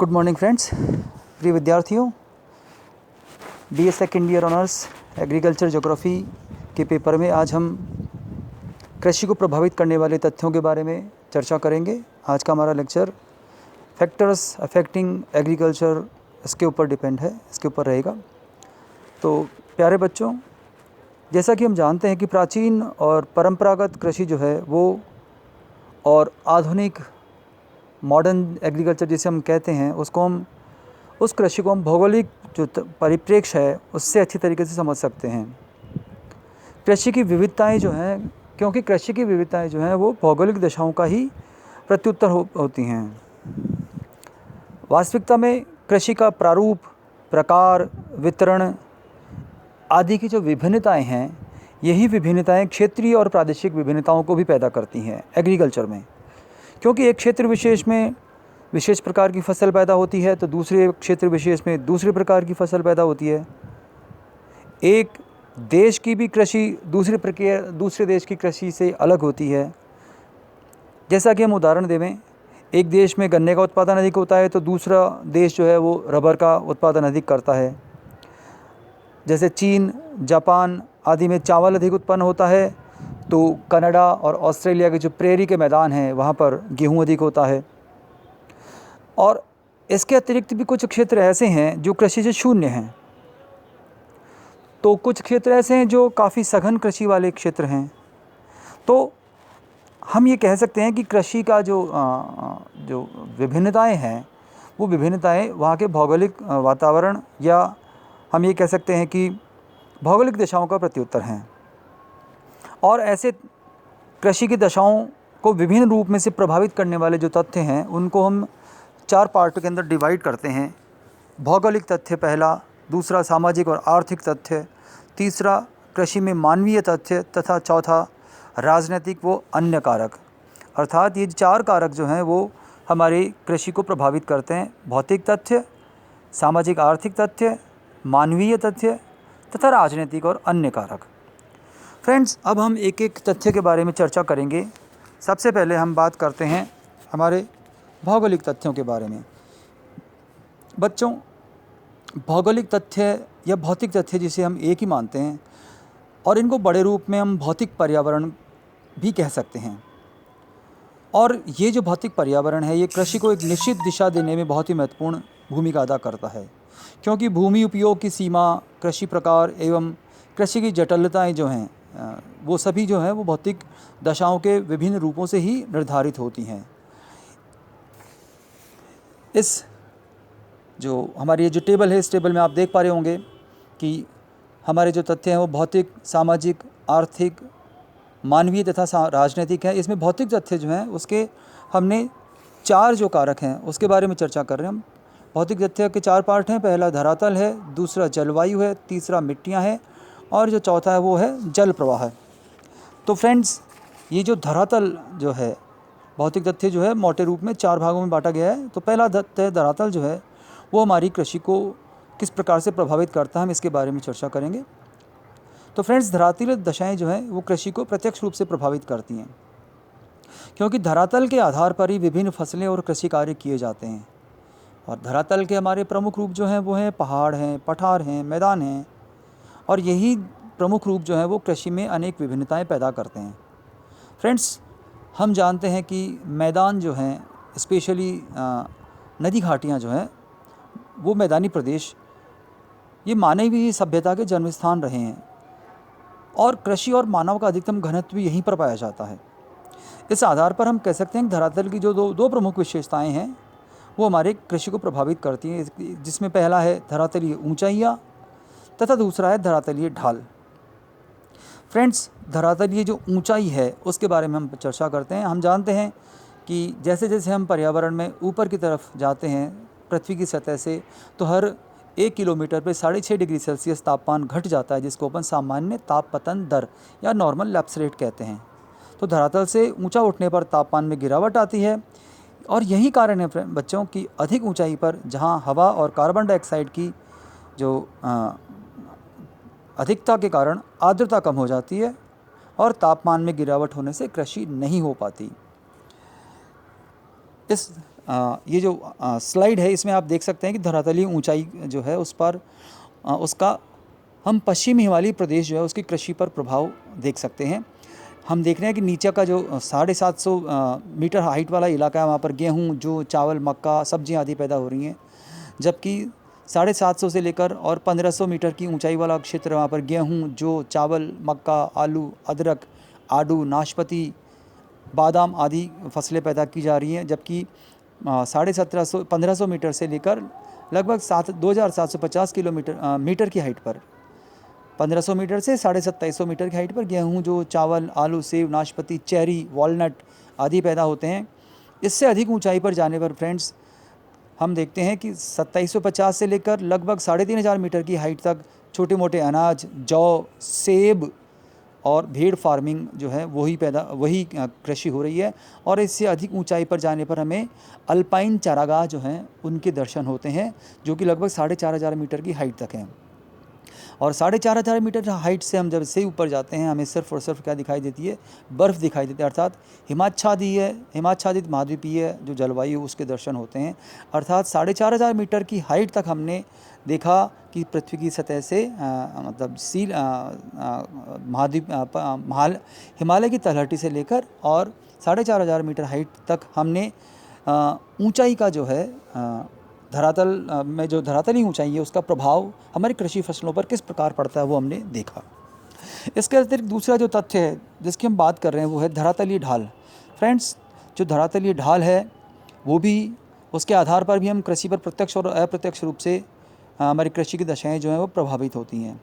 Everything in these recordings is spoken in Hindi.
गुड मॉर्निंग फ्रेंड्स, प्रिय विद्यार्थियों। BA second year honours agriculture geography के पेपर में आज हम कृषि को प्रभावित करने वाले तथ्यों के बारे में चर्चा करेंगे। आज का हमारा लेक्चर फैक्टर्स अफेक्टिंग एग्रीकल्चर इसके ऊपर डिपेंड है, इसके ऊपर रहेगा। तो प्यारे बच्चों, जैसा कि हम जानते हैं कि प्राचीन और परंपरागत कृषि जो है वो और आधुनिक मॉडर्न एग्रीकल्चर जिसे हम कहते हैं उस कृषि को हम भौगोलिक जो परिप्रेक्ष्य है उससे अच्छी तरीके से समझ सकते हैं। कृषि की विविधताएं जो हैं, क्योंकि कृषि की विविधताएं जो हैं वो भौगोलिक दशाओं का ही प्रत्युत्तर होती हैं। वास्तविकता में कृषि का प्रारूप, प्रकार, वितरण आदि की जो विभिन्नताएं हैं, यही विभिन्नताएं क्षेत्रीय और प्रादेशिक विभिन्नताओं को भी पैदा करती हैं एग्रीकल्चर में। क्योंकि एक क्षेत्र विशेष में विशेष प्रकार की फसल पैदा होती है तो दूसरे क्षेत्र विशेष में दूसरे प्रकार की फसल पैदा होती है। एक देश की भी कृषि दूसरे देश की कृषि से अलग होती है। जैसा कि हम उदाहरण देवें, एक देश में गन्ने का उत्पादन अधिक होता है तो दूसरा देश जो है वो रबर का उत्पादन अधिक करता है। जैसे चीन, जापान आदि में चावल अधिक उत्पन्न होता है तो कनाडा और ऑस्ट्रेलिया के जो प्रेरी के मैदान हैं वहाँ पर गेहूँ अधिक होता है। और इसके अतिरिक्त भी कुछ क्षेत्र ऐसे हैं जो कृषि से शून्य हैं, तो कुछ क्षेत्र ऐसे हैं जो काफ़ी सघन कृषि वाले क्षेत्र हैं। तो हम ये कह सकते हैं कि कृषि का जो विभिन्नताएं हैं वो विभिन्नताएं वहाँ के भौगोलिक वातावरण या हम ये कह सकते हैं कि भौगोलिक दशाओं का प्रत्युत्तर हैं। और ऐसे कृषि की दशाओं को विभिन्न रूप में से प्रभावित करने वाले जो तथ्य हैं उनको हम 4 पार्ट के अंदर डिवाइड करते हैं। भौगोलिक तथ्य पहला, दूसरा सामाजिक और आर्थिक तथ्य, तीसरा कृषि में मानवीय तथ्य तथा चौथा राजनीतिक वो अन्य कारक। अर्थात ये 4 कारक जो हैं वो हमारी कृषि को प्रभावित करते हैं। भौतिक तथ्य, सामाजिक आर्थिक तथ्य, मानवीय तथ्य तथा राजनीतिक और अन्य कारक। फ्रेंड्स, अब हम एक एक तथ्य के बारे में चर्चा करेंगे। सबसे पहले हम बात करते हैं हमारे भौगोलिक तथ्यों के बारे में। बच्चों, भौगोलिक तथ्य या भौतिक तथ्य जिसे हम एक ही मानते हैं और इनको बड़े रूप में हम भौतिक पर्यावरण भी कह सकते हैं। और ये जो भौतिक पर्यावरण है ये कृषि को एक निश्चित दिशा देने में बहुत ही महत्वपूर्ण भूमिका अदा करता है। क्योंकि भूमि उपयोग की सीमा, कृषि प्रकार एवं कृषि की जटिलताएं जो हैं वो सभी जो हैं वो भौतिक दशाओं के विभिन्न रूपों से ही निर्धारित होती हैं। इस जो हमारी ये जो टेबल है, इस टेबल में आप देख पा रहे होंगे कि हमारे जो तथ्य हैं वो भौतिक, सामाजिक, आर्थिक, मानवीय तथा राजनीतिक हैं। इसमें भौतिक तथ्य जो हैं उसके हमने 4 जो कारक हैं उसके बारे में चर्चा कर रहे हैं हम। भौतिक तथ्य के 4 पार्ट हैं। पहला धरातल है, दूसरा जलवायु है, तीसरा मिट्टियाँ हैं और जो चौथा है वो है जल प्रवाह है। तो फ्रेंड्स, ये जो धरातल जो है, भौतिक तथ्य जो है मोटे रूप में 4 भागों में बांटा गया है। तो पहला तथ्य धरातल जो है वो हमारी कृषि को किस प्रकार से प्रभावित करता है, हम इसके बारे में चर्चा करेंगे। तो फ्रेंड्स, धरातलीय दशाएं जो हैं वो कृषि को प्रत्यक्ष रूप से प्रभावित करती हैं, क्योंकि धरातल के आधार पर ही विभिन्न फसलें और कृषि कार्य किए जाते हैं। और धरातल के हमारे प्रमुख रूप जो हैं वो हैं पहाड़ हैं, पठार हैं, मैदान हैं। और यही प्रमुख रूप जो है वो कृषि में अनेक विभिन्नताएं पैदा करते हैं। फ्रेंड्स, हम जानते हैं कि मैदान जो हैं, स्पेशली नदी घाटियाँ जो हैं, वो मैदानी प्रदेश ये मानवीय सभ्यता के जन्म स्थान रहे हैं और कृषि और मानव का अधिकतम घनत्व भी यहीं पर पाया जाता है। इस आधार पर हम कह सकते हैं कि धरातल की जो दो प्रमुख विशेषताएं हैं वो हमारे कृषि को प्रभावित करती हैं, जिसमें पहला है धरातलीय ऊंचाइयाँ तथा दूसरा है धरातलीय ढाल। फ्रेंड्स, धरातलीय जो ऊंचाई है उसके बारे में हम चर्चा करते हैं। हम जानते हैं कि जैसे जैसे हम पर्यावरण में ऊपर की तरफ जाते हैं पृथ्वी की सतह से, तो हर 1 किलोमीटर पे 6.5 डिग्री सेल्सियस तापमान घट जाता है, जिसको अपन सामान्य तापपतन दर या नॉर्मल लैप्स रेट कहते हैं। तो धरातल से ऊंचा उठने पर तापमान में गिरावट आती है और यही कारण है बच्चों की अधिक ऊंचाई पर जहां हवा और कार्बन डाइऑक्साइड की जो अधिकता के कारण आर्द्रता कम हो जाती है और तापमान में गिरावट होने से कृषि नहीं हो पाती। इस ये जो स्लाइड है इसमें आप देख सकते हैं कि धरातलीय ऊंचाई जो है उस पर उसका हम पश्चिमी हिमालयी प्रदेश जो है उसकी कृषि पर प्रभाव देख सकते हैं। हम देख रहे हैं कि नीचे का जो 750 मीटर हाइट वाला इलाका है वहाँ पर गेहूँ, जो चावल, मक्का, सब्जियाँ आदि पैदा हो रही हैं, जबकि 750 से लेकर और 1500 मीटर की ऊंचाई वाला क्षेत्र वहाँ पर गेहूँ, जो चावल, मक्का, आलू, अदरक, आड़ू, नाशपाती, बादाम आदि फसलें पैदा की जा रही हैं। जबकि 1500 मीटर से लेकर लगभग 2750 किलोमीटर मीटर की हाइट पर 1500 मीटर से 2750 मीटर की हाइट पर गेहूँ, जो चावल, आलू, सेब, नाशपाती, चेरी, वॉलनट आदि पैदा होते हैं। इससे अधिक ऊंचाई पर जाने पर फ्रेंड्स हम देखते हैं कि 2750 से लेकर लगभग 3500 मीटर की हाइट तक छोटे मोटे अनाज, जौ, सेब और भेड़ फार्मिंग जो है वही कृषि हो रही है। और इससे अधिक ऊंचाई पर जाने पर हमें अल्पाइन चारागाह जो हैं उनके दर्शन होते हैं, जो कि लगभग 4500 मीटर की हाइट तक हैं। और 4500 मीटर हाइट से हम जब से ऊपर जाते हैं हमें सिर्फ और सिर्फ क्या दिखाई देती है, बर्फ़ दिखाई देती है, अर्थात हिमाच्छादित महाद्वीपीय जो जलवायु उसके दर्शन होते हैं। अर्थात 4500 मीटर की हाइट तक हमने देखा कि पृथ्वी की सतह से मतलब हिमालय की तलहटी से लेकर और 4500 मीटर हाइट तक हमने ऊंचाई का जो है धरातल में जो धरातली ऊंचाई है उसका प्रभाव हमारी कृषि फसलों पर किस प्रकार पड़ता है वो हमने देखा। इसके अतिरिक्त दूसरा जो तथ्य है जिसकी हम बात कर रहे हैं वो है धरातलीय ढाल। फ्रेंड्स, जो धरातलीय ढाल है वो भी उसके आधार पर भी हम कृषि पर प्रत्यक्ष और अप्रत्यक्ष रूप से हमारी कृषि की दशाएँ जो हैं वो प्रभावित होती हैं।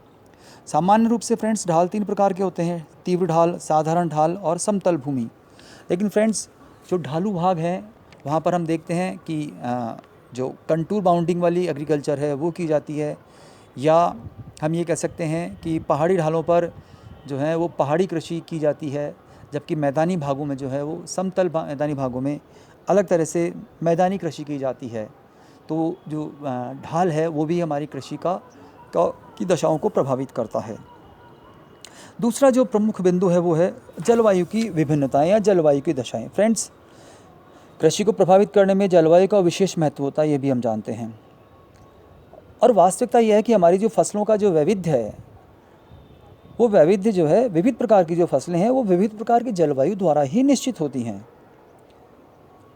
सामान्य रूप से फ्रेंड्स ढाल 3 प्रकार के होते हैं, तीव्र ढाल, साधारण ढाल और समतल भूमि। लेकिन फ्रेंड्स जो ढालू भाग है वहाँ पर हम देखते हैं कि जो कंटूर बाउंडिंग वाली एग्रीकल्चर है वो की जाती है, या हम ये कह सकते हैं कि पहाड़ी ढालों पर जो है वो पहाड़ी कृषि की जाती है, जबकि मैदानी भागों में जो है वो समतल मैदानी भागों में अलग तरह से मैदानी कृषि की जाती है। तो जो ढाल है वो भी हमारी कृषि की दशाओं को प्रभावित करता है। दूसरा जो प्रमुख बिंदु है वो है जलवायु की विभिन्नताएं या जलवायु की दशाएं। फ्रेंड्स, कृषि को प्रभावित करने में जलवायु का विशेष महत्व होता है, ये भी हम जानते हैं। और वास्तविकता यह है कि हमारी जो फसलों का जो वैविध्य है वो वैविध्य जो है विविध प्रकार की जो फसलें हैं वो विविध प्रकार की जलवायु द्वारा ही निश्चित होती हैं।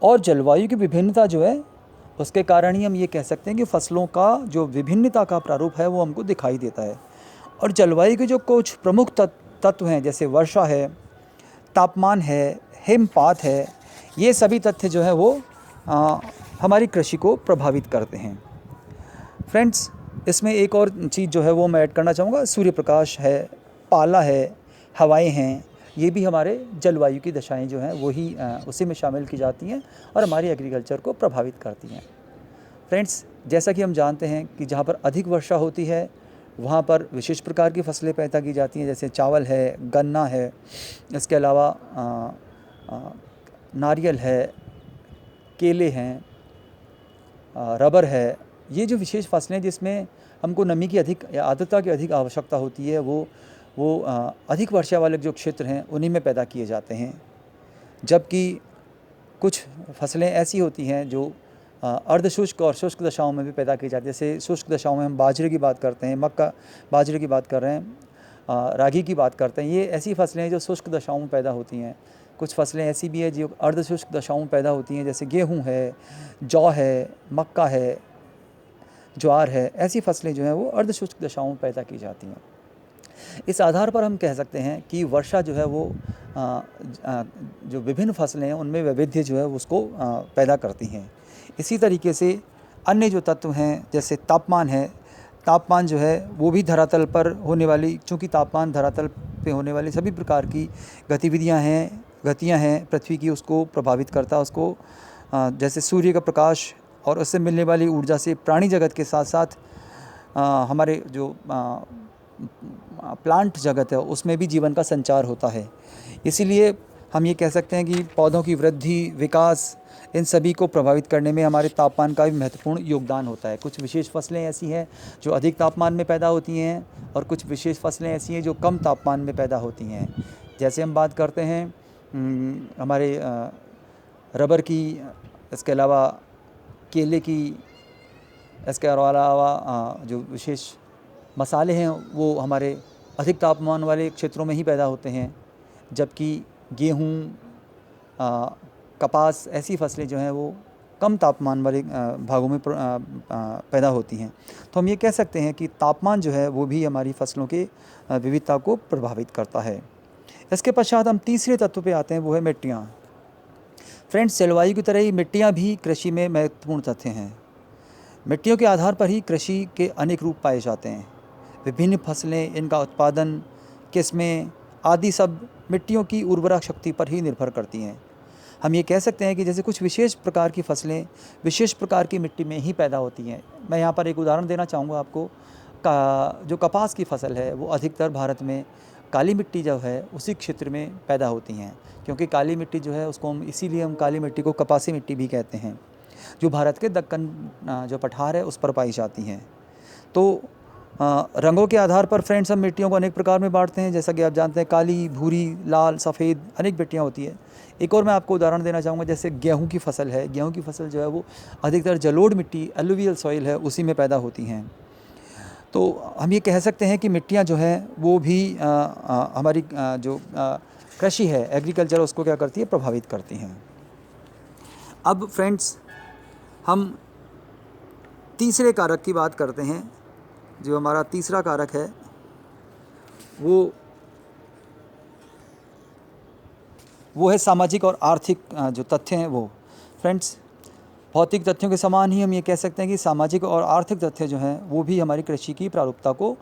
और जलवायु की विभिन्नता जो है उसके कारण ही हम ये कह सकते हैं कि फसलों का जो विभिन्नता का प्रारूप है वो हमको दिखाई देता है। और जलवायु के जो कुछ प्रमुख तत्व हैं जैसे वर्षा है, तापमान है, हिमपात है, ये सभी तथ्य जो है वो हमारी कृषि को प्रभावित करते हैं। फ्रेंड्स, इसमें एक और चीज़ जो है वो मैं ऐड करना चाहूँगा, सूर्य प्रकाश है, पाला है, हवाएं हैं, ये भी हमारे जलवायु की दशाएं जो हैं वही उसी में शामिल की जाती हैं और हमारी एग्रीकल्चर को प्रभावित करती हैं। फ्रेंड्स, जैसा कि हम जानते हैं कि जहाँ पर अधिक वर्षा होती है वहाँ पर विशेष प्रकार की फसलें पैदा की जाती हैं, जैसे चावल है, गन्ना है, इसके अलावा नारियल है, केले हैं, रबर है। ये जो विशेष फसलें जिसमें हमको नमी की अधिक या आर्द्रता की अधिक आवश्यकता होती है वो अधिक वर्षा वाले जो क्षेत्र हैं उन्हीं में पैदा किए जाते हैं। जबकि कुछ फसलें ऐसी होती हैं जो अर्धशुष्क और शुष्क दशाओं में भी पैदा की जाती है। जैसे शुष्क दशाओं में हम बाजरे की बात करते हैं, बाजरे की बात कर रहे हैं, रागी की बात करते हैं। ये ऐसी फसलें हैं जो शुष्क दशाओं में पैदा होती हैं। कुछ फसलें ऐसी भी है जो अर्धशुष्क दशाओं में पैदा होती हैं, जैसे गेहूँ है, जौ है, मक्का है, ज्वार है। ऐसी फसलें जो हैं वो अर्धशुष्क दशाओं में पैदा की जाती हैं। इस आधार पर हम कह सकते हैं कि वर्षा जो है वो जो विभिन्न फसलें हैं उनमें वैविध्य जो है उसको पैदा करती हैं। इसी तरीके से अन्य जो तत्व हैं जैसे तापमान है, तापमान जो है वो भी धरातल पर होने वाली, चूँकि तापमान धरातल पे होने वाली सभी प्रकार की गतियाँ हैं पृथ्वी की, उसको प्रभावित करता है। उसको जैसे सूर्य का प्रकाश और उससे मिलने वाली ऊर्जा से प्राणी जगत के साथ साथ हमारे जो प्लांट जगत है उसमें भी जीवन का संचार होता है। इसीलिए हम ये कह सकते हैं कि पौधों की वृद्धि, विकास, इन सभी को प्रभावित करने में हमारे तापमान का भी महत्वपूर्ण योगदान होता है। कुछ विशेष फसलें ऐसी हैं जो अधिक तापमान में पैदा होती हैं और कुछ विशेष फसलें ऐसी हैं जो कम तापमान में पैदा होती हैं। जैसे हम बात करते हैं हमारे रबर की इसके अलावा केले की, इसके अलावा जो विशेष मसाले हैं वो हमारे अधिक तापमान वाले क्षेत्रों में ही पैदा होते हैं, जबकि गेहूँ, कपास ऐसी फसलें जो हैं वो कम तापमान वाले भागों में पैदा होती हैं। तो हम ये कह सकते हैं कि तापमान जो है वो भी हमारी फसलों के विविधता को प्रभावित करता है। इसके पश्चात हम तीसरे तत्व पे आते हैं, वो है मिट्टियाँ। फ्रेंड्स, जलवायु की तरह ही मिट्टियाँ भी कृषि में महत्वपूर्ण तथ्य हैं। मिट्टियों के आधार पर ही कृषि के अनेक रूप पाए जाते हैं। विभिन्न फसलें, इनका उत्पादन, किस्में आदि सब मिट्टियों की उर्वरा शक्ति पर ही निर्भर करती हैं। हम ये कह सकते हैं कि जैसे कुछ विशेष प्रकार की फसलें विशेष प्रकार की मिट्टी में ही पैदा होती हैं। मैं यहाँ पर एक उदाहरण देना चाहूँगा आपको। जो कपास की फसल है वो अधिकतर भारत में काली मिट्टी जो है उसी क्षेत्र में पैदा होती हैं, क्योंकि काली मिट्टी जो है उसको हम काली मिट्टी को कपासी मिट्टी भी कहते हैं, जो भारत के दक्कन जो पठार है उस पर पाई जाती हैं। तो रंगों के आधार पर फ्रेंड्स हम मिट्टियों को अनेक प्रकार में बांटते हैं, जैसा कि आप जानते हैं काली, भूरी, लाल, सफ़ेद अनेक मिट्टियाँ होती है। एक और मैं आपको उदाहरण देना चाहूँगा, जैसे गेहूं की फसल है। गेहूं की फसल जो है वो अधिकतर जलोढ़ मिट्टी, एलुवियल सॉइल है, उसी में पैदा होती हैं। तो हम ये कह सकते हैं कि मिट्टियाँ जो हैं वो भी हमारी जो कृषि है, एग्रीकल्चर, उसको क्या करती है, प्रभावित करती हैं। अब फ्रेंड्स हम तीसरे कारक की बात करते हैं। जो हमारा तीसरा कारक है वो है सामाजिक और आर्थिक जो तथ्य हैं वो। फ्रेंड्स, भौतिक तथ्यों के समान ही हम ये कह सकते हैं कि सामाजिक और आर्थिक तथ्य जो हैं वो भी हमारी कृषि की प्रारूपता को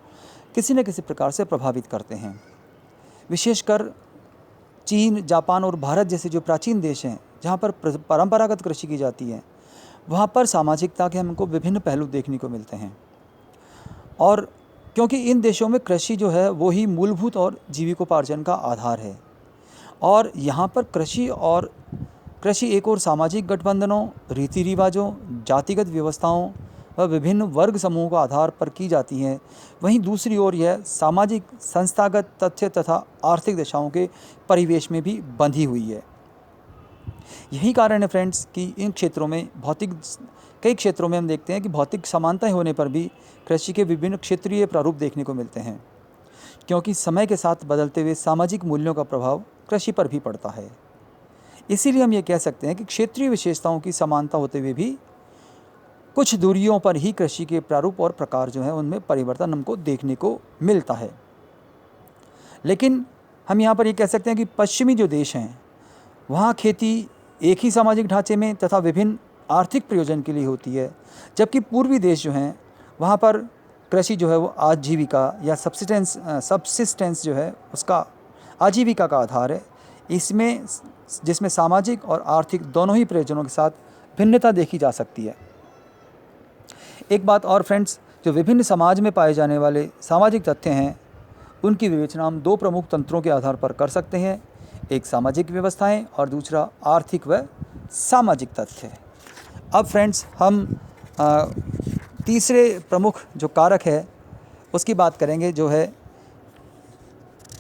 किसी न किसी प्रकार से प्रभावित करते हैं। विशेषकर चीन, जापान और भारत जैसे जो प्राचीन देश हैं जहाँ पर परंपरागत कृषि की जाती है, वहाँ पर सामाजिकता के हमको विभिन्न पहलू देखने को मिलते हैं। और क्योंकि इन देशों में कृषि जो है वो ही मूलभूत और जीविकोपार्जन का आधार है, और यहाँ पर कृषि एक और सामाजिक गठबंधनों, रीति रिवाजों, जातिगत व्यवस्थाओं व विभिन्न वर्ग समूहों का आधार पर की जाती हैं, वहीं दूसरी ओर यह सामाजिक, संस्थागत तथ्य तथा आर्थिक दिशाओं के परिवेश में भी बंधी हुई है। यही कारण है फ्रेंड्स कि इन क्षेत्रों में कई क्षेत्रों में हम देखते हैं कि भौतिक समानताएं होने पर भी कृषि के विभिन्न क्षेत्रीय प्रारूप देखने को मिलते हैं, क्योंकि समय के साथ बदलते हुए सामाजिक मूल्यों का प्रभाव कृषि पर भी पड़ता है। इसीलिए हम ये कह सकते हैं कि क्षेत्रीय विशेषताओं की समानता होते हुए भी कुछ दूरियों पर ही कृषि के प्रारूप और प्रकार जो है उनमें परिवर्तन हमको देखने को मिलता है। लेकिन हम यहाँ पर ये कह सकते हैं कि पश्चिमी जो देश हैं वहाँ खेती एक ही सामाजिक ढांचे में तथा विभिन्न आर्थिक प्रयोजन के लिए होती है, जबकि पूर्वी देश जो हैं वहाँ पर कृषि जो है वो आजीविका या सबसिस्टेंस जो है उसका आजीविका का आधार है, जिसमें सामाजिक और आर्थिक दोनों ही प्रयोजनों के साथ भिन्नता देखी जा सकती है। एक बात और फ्रेंड्स, जो विभिन्न समाज में पाए जाने वाले सामाजिक तथ्य हैं उनकी विवेचना हम दो प्रमुख तंत्रों के आधार पर कर सकते हैं, एक सामाजिक व्यवस्थाएं और दूसरा आर्थिक व सामाजिक तथ्य। अब फ्रेंड्स हम तीसरे प्रमुख जो कारक है उसकी बात करेंगे, जो है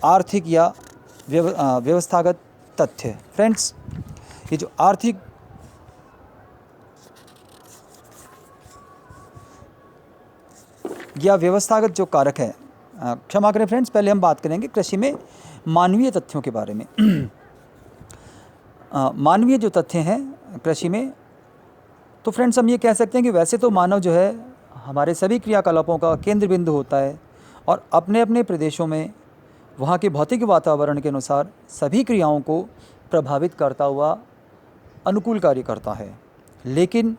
आर्थिक या व्यवस्थागत तथ्य। फ्रेंड्स, ये जो आर्थिक या व्यवस्थागत जो कारक है, क्षमा करें फ्रेंड्स, पहले हम बात करेंगे कृषि में मानवीय तथ्यों के बारे में। मानवीय जो तथ्य हैं कृषि में, तो फ्रेंड्स हम ये कह सकते हैं कि वैसे तो मानव जो है हमारे सभी क्रियाकलापों का केंद्र बिंदु होता है और अपने अपने प्रदेशों में वहाँ के भौतिक वातावरण के अनुसार सभी क्रियाओं को प्रभावित करता हुआ अनुकूल कार्य करता है। लेकिन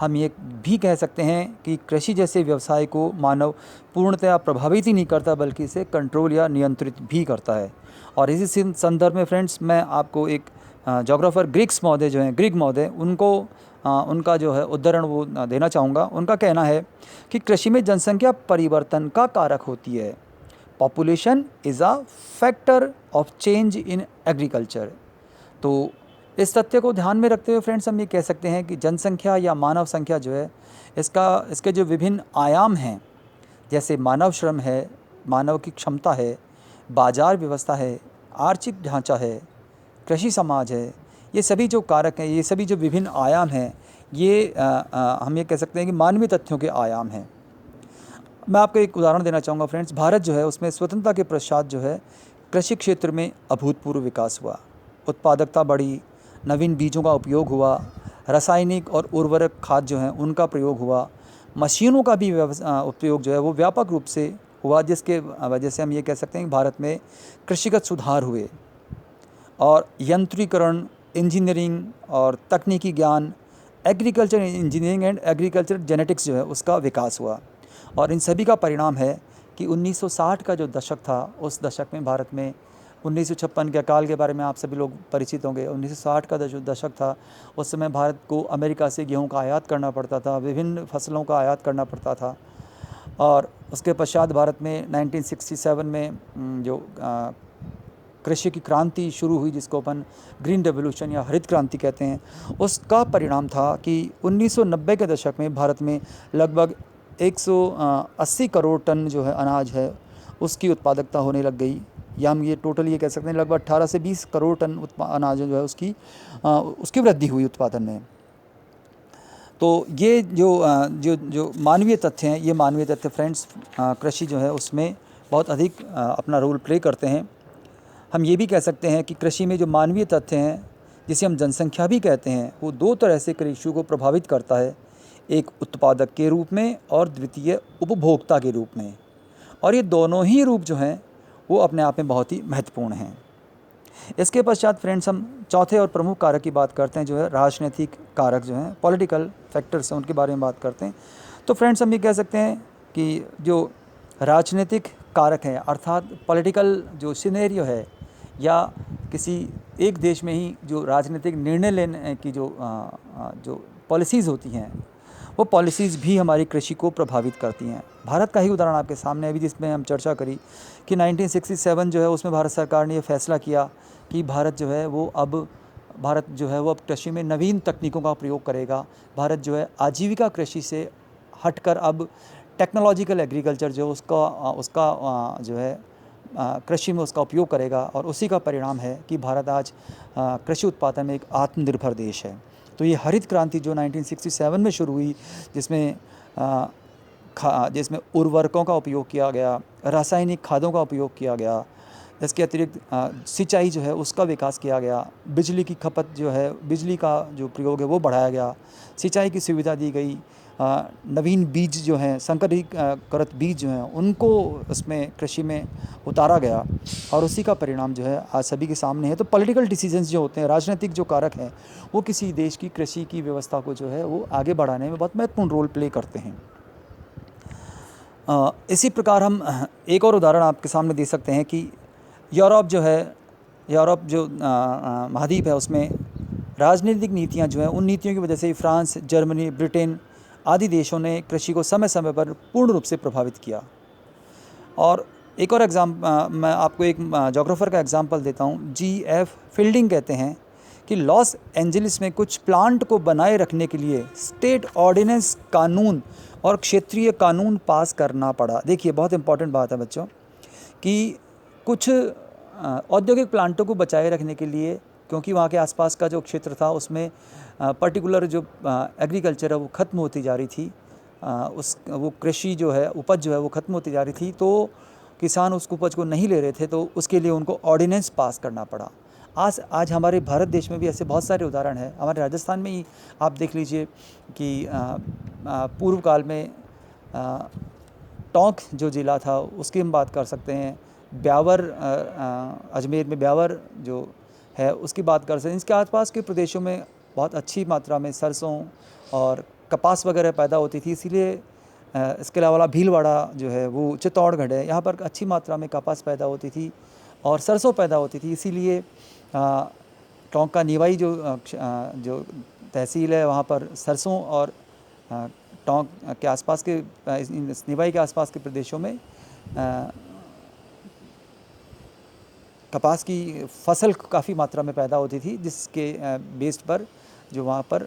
हम ये भी कह सकते हैं कि कृषि जैसे व्यवसाय को मानव पूर्णतया प्रभावित ही नहीं करता, बल्कि इसे कंट्रोल या नियंत्रित भी करता है। और इसी संदर्भ में फ्रेंड्स मैं आपको एक जोग्राफर ग्रिग महोदय उनका जो है उद्धरण वो देना चाहूँगा। उनका कहना है कि कृषि में जनसंख्या परिवर्तन का कारक होती है। Population is a factor of change in agriculture. तो इस तथ्य को ध्यान में रखते हुए फ्रेंड्स हम ये कह सकते हैं कि जनसंख्या या मानव संख्या जो है इसके जो विभिन्न आयाम हैं, जैसे मानव श्रम है, मानव की क्षमता है, बाजार व्यवस्था है, आर्थिक ढांचा है, कृषि समाज है, ये सभी जो कारक हैं, ये सभी जो विभिन्न आयाम हैं, ये हम ये कह सकते हैं कि मानवीय तथ्यों के आयाम हैं। मैं आपको एक उदाहरण देना चाहूँगा फ्रेंड्स। भारत जो है उसमें स्वतंत्रता के पश्चात जो है कृषि क्षेत्र में अभूतपूर्व विकास हुआ, उत्पादकता बढ़ी, नवीन बीजों का उपयोग हुआ, रासायनिक और उर्वरक खाद जो हैं उनका प्रयोग हुआ, मशीनों का भी उपयोग जो है वो व्यापक रूप से हुआ, जिसके वजह से हम ये कह सकते हैं कि भारत में कृषिगत सुधार हुए और यंत्रीकरण, इंजीनियरिंग और तकनीकी ज्ञान, agriculture engineering and agriculture genetics जो है उसका विकास हुआ। और इन सभी का परिणाम है कि 1960 का जो दशक था, उस दशक में भारत में 1956 के अकाल के बारे में आप सभी लोग परिचित होंगे। 1960 का जो दशक था, उस समय भारत को अमेरिका से गेहूं का आयात करना पड़ता था, विभिन्न फसलों का आयात करना पड़ता था। और उसके पश्चात भारत में 1967 में जो कृषि की क्रांति शुरू हुई, जिसको अपन ग्रीन रेवोल्यूशन या हरित क्रांति कहते हैं, उसका परिणाम था कि 1990 के दशक में भारत में लगभग 180 करोड़ टन जो है अनाज है उसकी उत्पादकता होने लग गई, या हम ये टोटल ये कह सकते हैं लगभग 18 से 20 करोड़ टन अनाज जो है उसकी वृद्धि हुई उत्पादन में। तो ये जो मानवीय तथ्य हैं, ये मानवीय तथ्य फ्रेंड्स कृषि जो है उसमें बहुत अधिक अपना रोल प्ले करते हैं। हम ये भी कह सकते हैं कि कृषि में जो मानवीय तथ्य हैं, जिसे हम जनसंख्या भी कहते हैं, वो दो तरह से कृषि को प्रभावित करता है, एक उत्पादक के रूप में और द्वितीय उपभोक्ता के रूप में। और ये दोनों ही रूप जो हैं वो अपने आप में बहुत ही महत्वपूर्ण हैं। इसके पश्चात फ्रेंड्स हम चौथे और प्रमुख कारक की बात करते हैं, जो है राजनीतिक कारक जो हैं, पॉलिटिकल फैक्टर्स हैं, उनके बारे में बात करते हैं। तो फ्रेंड्स हम ये कह सकते हैं कि जो राजनीतिक कारक हैं, अर्थात पॉलिटिकल जो सिनेरियो है, या किसी एक देश में ही जो राजनीतिक निर्णय लेने की जो पॉलिसीज़ होती हैं, वो पॉलिसीज़ भी हमारी कृषि को प्रभावित करती हैं। भारत का ही उदाहरण आपके सामने अभी जिसमें हम चर्चा करी कि 1967 जो है उसमें भारत सरकार ने ये फैसला किया कि भारत जो है वो अब कृषि में नवीन तकनीकों का प्रयोग करेगा। भारत जो है आजीविका कृषि से हटकर अब टेक्नोलॉजिकल एग्रीकल्चर जो उसका जो है कृषि में उसका उपयोग करेगा। और उसी का परिणाम है कि भारत आज कृषि उत्पादन में एक आत्मनिर्भर देश है। तो ये हरित क्रांति जो 1967 में शुरू हुई, जिसमें उर्वरकों का उपयोग किया गया, रासायनिक खादों का उपयोग किया गया, इसके अतिरिक्त सिंचाई जो है उसका विकास किया गया, बिजली की खपत जो है, बिजली का जो प्रयोग है वो बढ़ाया गया, सिंचाई की सुविधा दी गई, नवीन बीज जो हैं, संकरीकृत बीज जो हैं, उनको उसमें कृषि में उतारा गया। और उसी का परिणाम जो है आज सभी के सामने है। तो पॉलिटिकल डिसीजंस जो होते हैं, राजनीतिक जो कारक हैं, वो किसी देश की कृषि की व्यवस्था को जो है वो आगे बढ़ाने में बहुत महत्वपूर्ण रोल प्ले करते हैं। इसी प्रकार हम एक और उदाहरण आपके सामने दे सकते हैं कि यूरोप जो महाद्वीप है, उसमें राजनीतिक नीतियाँ जो हैं, उन नीतियों की वजह से फ्रांस, जर्मनी, ब्रिटेन आदि देशों ने कृषि को समय समय पर पूर्ण रूप से प्रभावित किया। और एक और मैं आपको एक जोग्राफर का एग्जांपल देता हूँ। G.F. फील्डिंग कहते हैं कि लॉस एंजलिस में कुछ प्लांट को बनाए रखने के लिए स्टेट ऑर्डिनेंस कानून और क्षेत्रीय कानून पास करना पड़ा। देखिए, बहुत इंपॉर्टेंट बात है बच्चों कि कुछ औद्योगिक प्लांटों को बचाए रखने के लिए, क्योंकि वहाँ के आसपास का जो क्षेत्र था उसमें पर्टिकुलर जो एग्रीकल्चर है वो ख़त्म होती जा रही थी, वो कृषि जो है, उपज जो है वो ख़त्म होती जा रही थी, तो किसान उस उपज को नहीं ले रहे थे, तो उसके लिए उनको ऑर्डिनेंस पास करना पड़ा। आज हमारे भारत देश में भी ऐसे बहुत सारे उदाहरण हैं। हमारे राजस्थान में ही आप देख लीजिए कि पूर्व काल में टोंक जो ज़िला था उसकी हम बात कर सकते हैं, ब्यावर अजमेर में ब्यावर जो है उसकी बात कर सकते हैं। इसके आसपास के प्रदेशों में बहुत अच्छी मात्रा में सरसों और कपास वगैरह पैदा होती थी, इसीलिए इसके अलावा भीलवाड़ा जो है वो चित्तौड़गढ़ है, यहाँ पर अच्छी मात्रा में कपास पैदा होती थी और सरसों पैदा होती थी। इसीलिए टोंक का निवाई जो तहसील है, वहाँ पर सरसों और टोंक के आसपास के निवाई के आसपास के प्रदेशों में कपास की फसल काफ़ी मात्रा में पैदा होती थी, जिसके बेस्ड पर जो वहाँ पर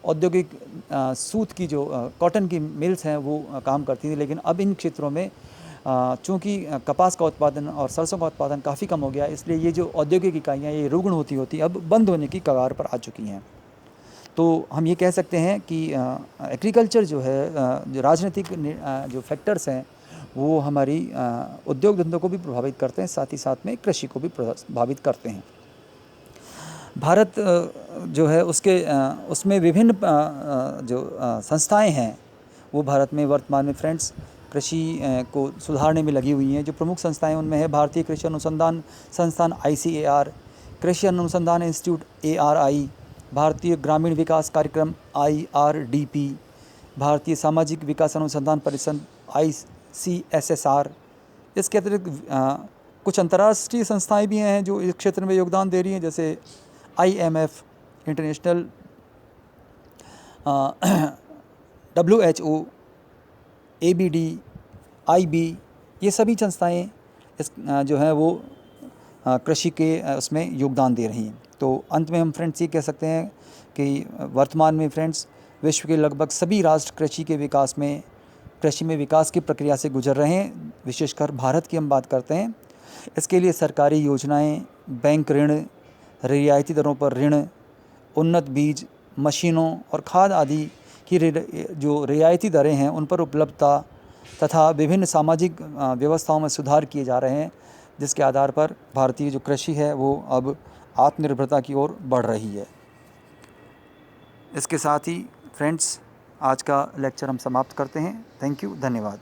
औद्योगिक सूत की जो कॉटन की मिल्स हैं वो काम करती थी। लेकिन अब इन क्षेत्रों में चूँकि कपास का उत्पादन और सरसों का उत्पादन काफ़ी कम हो गया, इसलिए ये जो औद्योगिक इकाइयाँ ये रुग्ण होती होती अब बंद होने की कगार पर आ चुकी हैं। तो हम ये कह सकते हैं कि एग्रीकल्चर जो है, जो राजनीतिक जो फैक्टर्स हैं वो हमारी उद्योग धंधों को भी प्रभावित करते हैं, साथ ही साथ में कृषि को भी प्रभावित करते हैं। भारत जो है उसमें विभिन्न जो संस्थाएं हैं वो भारत में वर्तमान में फ्रेंड्स कृषि को सुधारने में लगी हुई हैं। जो प्रमुख संस्थाएं उनमें है भारतीय कृषि अनुसंधान संस्थान ICAR, कृषि अनुसंधान इंस्टीट्यूट ARI, भारतीय ग्रामीण विकास कार्यक्रम IRDP, भारतीय सामाजिक विकास अनुसंधान परिषद ICSSR। इसके अतिरिक्त कुछ अंतर्राष्ट्रीय संस्थाएं भी हैं जो इस क्षेत्र में योगदान दे रही हैं, जैसे IMF, international WHO, ABD, IB, ये सभी संस्थाएं इस जो है वो कृषि के उसमें योगदान दे रही हैं। तो अंत में हम फ्रेंड्स ये कह सकते हैं कि वर्तमान में फ्रेंड्स विश्व के लगभग सभी राष्ट्र कृषि में विकास की प्रक्रिया से गुजर रहे हैं। विशेषकर भारत की हम बात करते हैं, इसके लिए सरकारी योजनाएं, बैंक ऋण, रियायती दरों पर ऋण, उन्नत बीज, मशीनों और खाद आदि की जो रियायती दरें हैं उन पर उपलब्धता तथा विभिन्न सामाजिक व्यवस्थाओं में सुधार किए जा रहे हैं, जिसके आधार पर भारतीय जो कृषि है वो अब आत्मनिर्भरता की ओर बढ़ रही है। इसके साथ ही फ्रेंड्स आज का लेक्चर हम समाप्त करते हैं। थैंक यू, धन्यवाद।